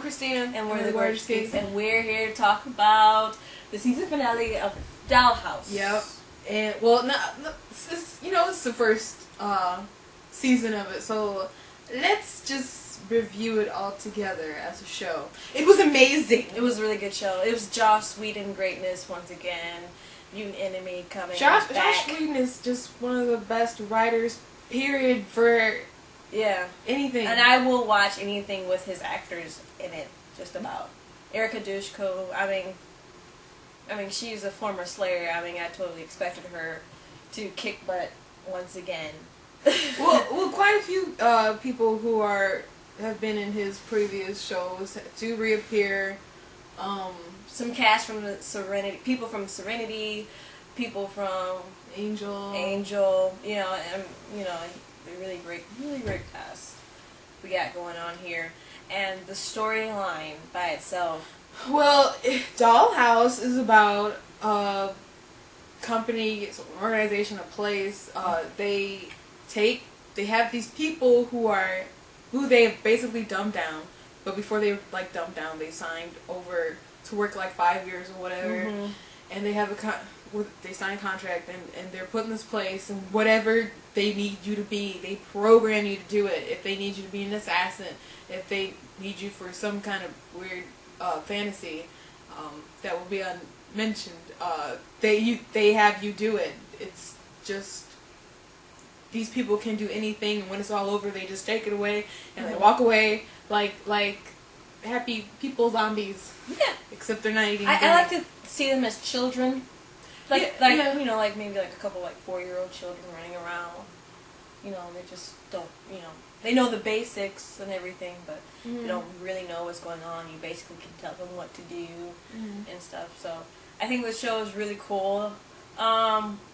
Christina. And we're the Gorgeous Geeks. And we're here to talk about the season finale of Dollhouse. Yep. And, well, it's the first season of it, so let's just review it all together as a show. It was amazing. It was a really good show. It was Joss Whedon greatness once again. Mutant Enemy coming back. Joss Whedon is just one of the best writers, period, for anything. And I will watch anything with his actors in it, just about. Erica Dushko, I mean, she's a former Slayer. I totally expected her to kick butt once again. well, quite a few people who have been in his previous shows do reappear. Some cast from the Serenity, people from Serenity, people from Angel. They're really great cast we got going on here, and the storyline by itself. Well, Dollhouse is about a company, an organization, a place. They have these people who they have basically dumbed down, but before they dumbed down, they signed over to work 5 years or whatever, and they have they sign a contract and they're put in this place, and whatever they need you to be, they program you to do it. If they need you to be an assassin, if they need you for some kind of weird fantasy that will be unmentioned, they have you do it. It's just these people can do anything, and when it's all over, they just take it away and they walk away like happy people zombies. Yeah. Except they're not eating. I like to see them as children. Maybe a couple 4-year-old children running around. They just don't, they know the basics and everything, but they don't really know what's going on. You basically can tell them what to do and stuff. So I think the show is really cool.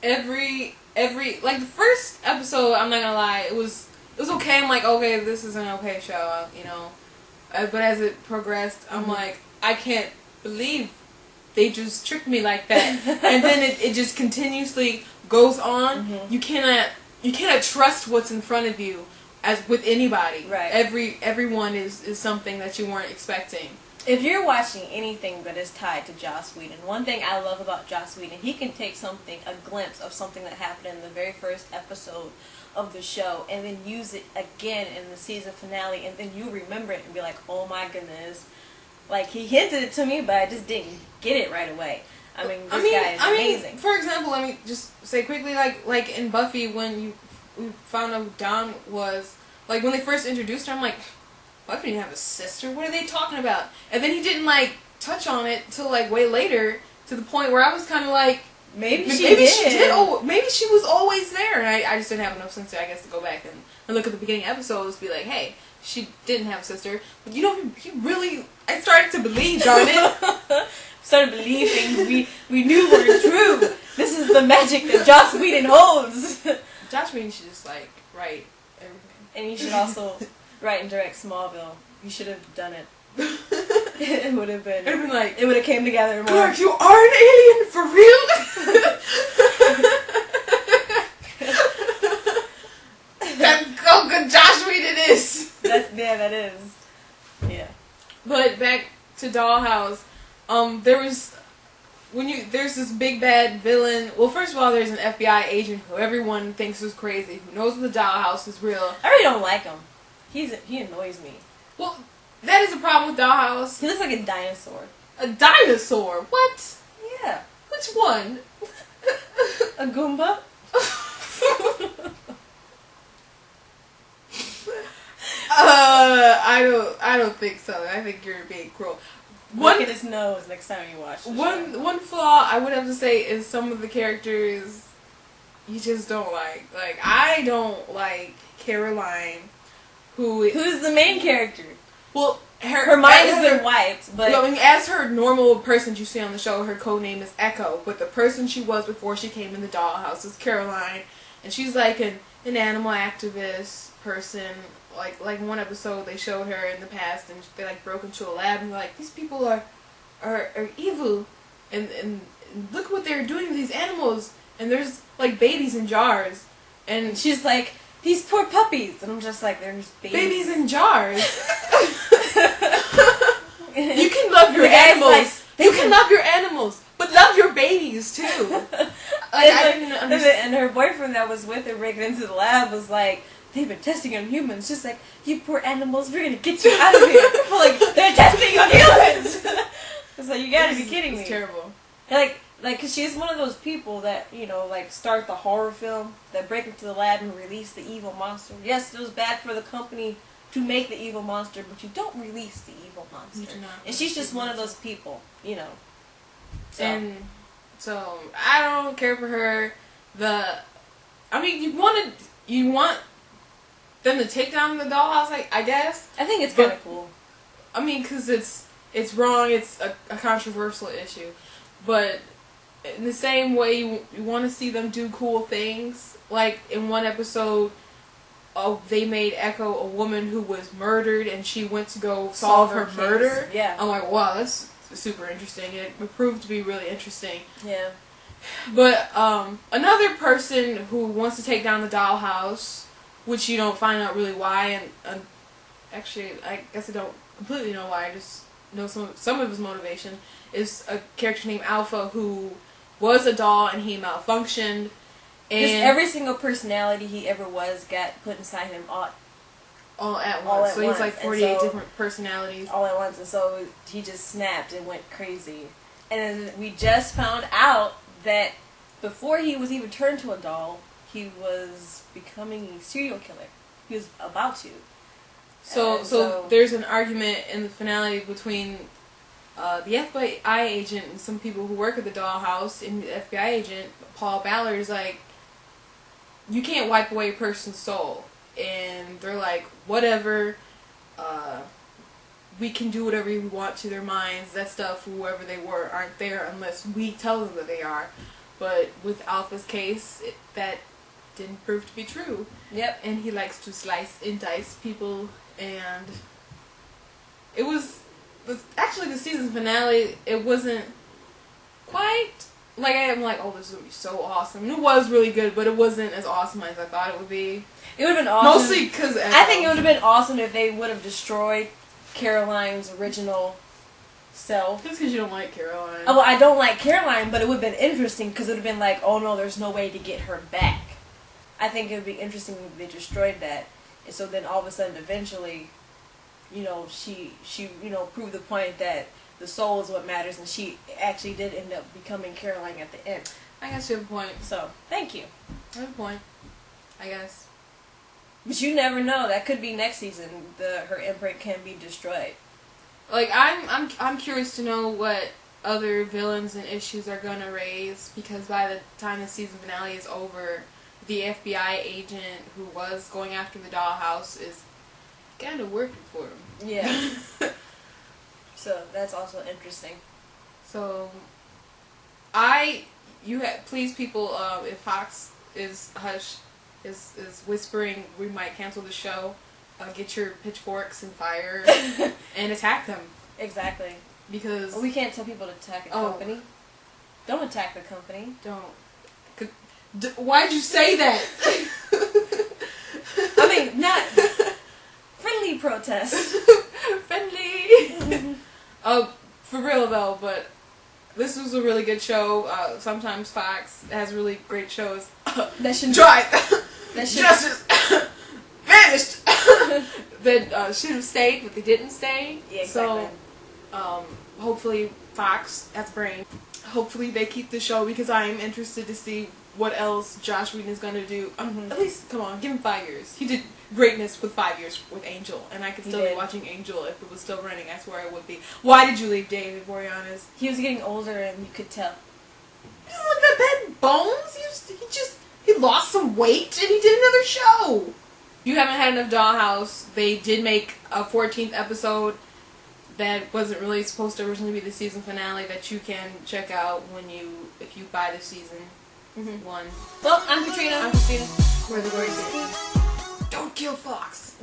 Every the first episode, I'm not gonna lie, it was okay. I'm like, okay, this is an okay show, but as it progressed, I'm like, I can't believe they just tricked me like that. And then it just continuously goes on. You cannot trust what's in front of you as with anybody. Right. Everyone is something that you weren't expecting. If you're watching anything that is tied to Joss Whedon, one thing I love about Joss Whedon, he can take a glimpse of something that happened in the very first episode of the show, and then use it again in the season finale, and then you remember it and be like, oh my goodness. He hinted it to me, but I just didn't get it right away. This guy is amazing. For example, let me just say quickly, like in Buffy, when we found out who Dawn was, when they first introduced her, I'm like, Buffy didn't have a sister? What are they talking about? And then he didn't, touch on it till, way later, to the point where I was kind of like, maybe she did. Oh, maybe she was always there. And I just didn't have enough sense, I guess, to go back and look at the beginning episodes, be like, hey, she didn't have a sister. But I started to believe, darn it. Started to believe things we knew were true. This is the magic that Joss Whedon holds. Joss Whedon should just, write everything. And he should also write and direct Smallville. You should have done it. It would have been. It would have came together more. Clark, you are an alien for real? That's how good Joss Whedon is. That is. Yeah. But back to Dollhouse, there's this big bad villain. Well, first of all, there's an FBI agent who everyone thinks is crazy, who knows the Dollhouse is real. I really don't like him. He annoys me. Well, that is a problem with Dollhouse. He looks like a dinosaur. A dinosaur? What? Yeah. Which one? A Goomba? I don't think so. I think you're being cruel. Look at his nose next time you watch the show. One flaw I would have to say is some of the characters you just don't like. I don't like Caroline, who's the main character. Well, her mind has been wiped, but as her normal person you see on the show, her code name is Echo, but the person she was before she came in the Dollhouse is Caroline, and she's an animal activist person. Like one episode they showed her in the past, and they broke into a lab and these people are evil, and look what they're doing to these animals, and there's babies in jars, and she's like, these poor puppies, and I'm just like, they're just babies in jars. animals. Like, you can love your animals, but love your babies too. I didn't understand. And her boyfriend that was with her breaking into the lab was like, they've been testing on humans. Just like, you poor animals, we're gonna get you out of here. Like, they're testing on humans. It's like, you gotta be kidding me. It's terrible. And cause she's one of those people that, like start the horror film, that break into the lab and release the evil monster. Yes, it was bad for the company to make the evil monster, but you don't release the evil monster. You do not. And she's just one of those people, So. And so I don't care for her. You want them to take down the dollhouse, I guess. I think it's kind of cool. I mean, because it's wrong. It's a controversial issue, but in the same way, you want to see them do cool things. Like in one episode, they made Echo a woman who was murdered, and she went to go solve her murder. Yeah, I'm like, wow, that's super interesting. It proved to be really interesting. Yeah. But another person who wants to take down the dollhouse, which you don't find out really why, and actually, I guess I don't completely know why. I just know some of his motivation, is a character named Alpha who was a doll and he malfunctioned. And just every single personality he ever was got put inside him all at once. So he's like 48 different personalities. All at once, and so he just snapped and went crazy. And then we just found out that before he was even turned to a doll, he was becoming a serial killer. He was about to. So there's an argument in the finale between the FBI agent and some people who work at the dollhouse, and the FBI agent, Paul Ballard, is like, you can't wipe away a person's soul. And they're like, whatever, we can do whatever we want to their minds. That stuff, whoever they were, aren't there unless we tell them that they are. But with Alpha's case, that didn't prove to be true. Yep. And he likes to slice and dice people, and it was actually the season finale. It wasn't quite like I'm like, oh, this is gonna be so awesome. And it was really good, but it wasn't as awesome as I thought it would be. It would have been awesome. Mostly because I think it would have been awesome if they would have destroyed Caroline's original self. Just because you don't like Caroline. Oh, well, I don't like Caroline, but it would have been interesting because it would have been like, oh no, there's no way to get her back. I think it would be interesting if they destroyed that, and so then all of a sudden, eventually, she proved the point that the soul is what matters, and she actually did end up becoming Caroline at the end. I guess you have a point. So, thank you. I have a point. I guess. But you never know. That could be next season. Her imprint can be destroyed. Like I'm curious to know what other villains and issues are gonna raise, because by the time the season finale is over, the FBI agent who was going after the dollhouse is kind of working for him. Yeah. So that's also interesting. So please people, if Fox is whispering we might cancel the show, get your pitchforks and fire and attack them. Exactly. Because we can't tell people to attack a company. Don't attack the company. Don't. Why'd you say that? I mean, not friendly protest. Friendly. For real though, but this was a really good show. Sometimes Fox has really great shows. That should Drive. Justice vanished. That should have stayed, but they didn't stay. Yeah, exactly. So, hopefully Fox has brain. Hopefully they keep the show, because I am interested to see what else Joss Whedon is going to do. At least, come on, give him 5 years. He did greatness with 5 years with Angel, and I could still be watching Angel if it was still running. I swear I would be. Why did you leave David Boreanaz? He was getting older, and you could tell. He doesn't look that bad bones. He lost some weight, and he did another show. If you haven't had enough Dollhouse, they did make a 14th episode that wasn't really supposed to originally be the season finale that you can check out if you buy the season one. Well, I'm Katrina. I'm Christina. We're the Glory Days. Don't kill Fox.